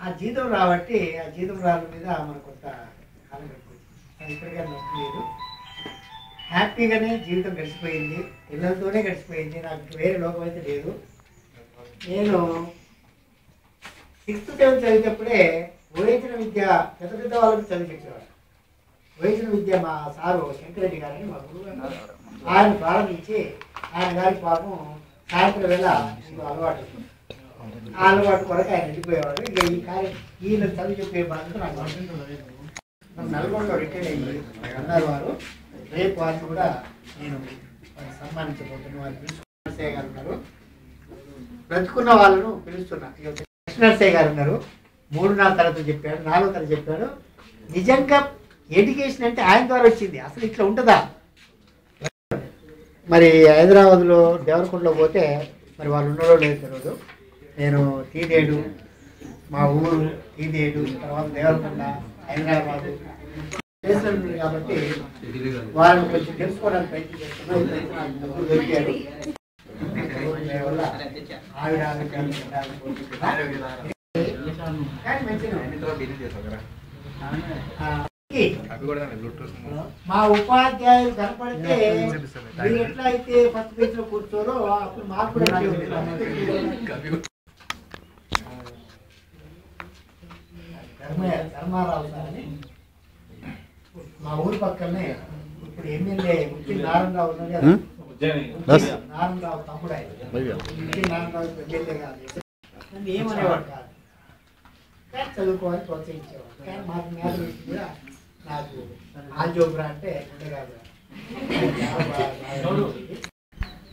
ఆ జీతం రాబట్టి ఆ జీతం రాళ్ళ మీద మనకు కొంత కాలం పెట్టుకోవచ్చు. ఇప్పటికే నష్టం లేదు, హ్యాపీగానే జీవితం గడిచిపోయింది, పిల్లలతోనే గడిచిపోయింది. నాకు వేరే లోకం అయితే లేదు. నేను 6th 7th చదివేటప్పుడే వయోజన విద్య పెద్ద పెద్ద వాళ్ళకి చదివి చెప్పేవాడు. వయోజన విద్య మా సారు శంకరెడ్డి గారని మా గురువు ఆయన ప్రారంభించి ఆయన గారి పాపం సాయంత్రం వేళ అలవాటు, ఆ అలవాటు కొరకు ఆయన వెళ్ళిపోయేవాడు. ఇక ఈ కార్యం ఈయన చదువు చెప్పే బాధ్యత నాకు నల్గొండలో రిటైర్ అయ్యి అన్నారు వారు. రేపు వారిని కూడా నేను సన్మానించబోతున్నాను. వారు నరసయ్య గారు ఉన్నారు, బ్రతుకున్న వాళ్ళను పిలుస్తున్నా. నరసయ్య గారు ఉన్నారు, 3-4 తరగతులు చెప్పాడు, 4వ తరగతి చెప్పాడు. నిజంగా ఎడ్యుకేషన్ అంటే ఆయన ద్వారా వచ్చింది, అసలు ఇట్లా ఉంటుందా? మరి హైదరాబాద్లో దేవరకొండలో పోతే మరి వాళ్ళు ఉన్నారో లేదు తెలియదు. నేను తీదేడు, మా ఊరు తీదేడు, తర్వాత దేవరకొండ, హైదరాబాదు చేస్తున్నారు కాబట్టి వాళ్ళని కొంచెం తెలుసుకోవడానికి ప్రయత్నం చేస్తున్నాను. దొరికారు వల్ల ఆవిడ మా ఉపాధ్యాయులు కనపడితే మీరు ఎట్లా అయితే ఫస్ట్ బెంచ్ లో కూర్చోరో అప్పుడు మాకు కూడా ధర్మారావు సార్ అని మా ఊరు పక్కనే ఇప్పుడు ఎమ్మెల్యే ముఖ్య నారాయణరావు ఉన్నారు కదా, నారాయణరావు తమ్ముడు ఆయన. ముఖ్య నారాయణరావు ఎమ్మెల్యే కాదు, ఏమనేవాడు కాదు, కానీ చదువుకోవాలని ప్రోత్సహించేవాడు. కానీ మాకు మ్యాథమెటిక్స్ కూడా నాకు ఆల్జోబ్రా అంటే ఉండే కాదు.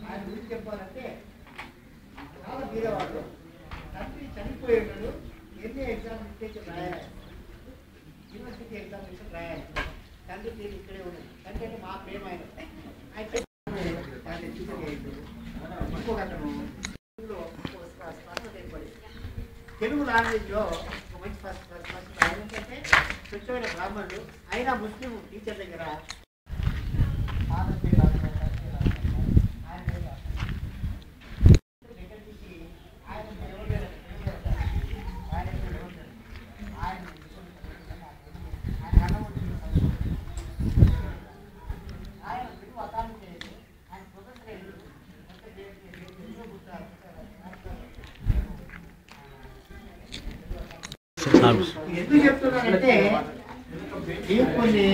ఆయన గురించి చెప్పాలంటే చాలా బీదవాడు, తండ్రి చనిపోయేవాడు, ఎన్ని ఎగ్జామినేషన్ రాయాలి, యూనివర్సిటీ ఎగ్జామినేషన్ రాయాలి, తండ్రి తీరు ఇక్కడే ఉన్నది. తండ్రి అంటే మా ప్రేమ ఆయన ఇంకొక అతను తెలుగు లాంగ్వేజ్లో ఒక మంచి ఫస్ట్ ఆయన ఏంటంటే స్వచ్ఛమైన బ్రాహ్మణుడు, అయినా ముస్లిం టీచర్ దగ్గర ఎందుకు చెప్తున్నానంటే కొన్ని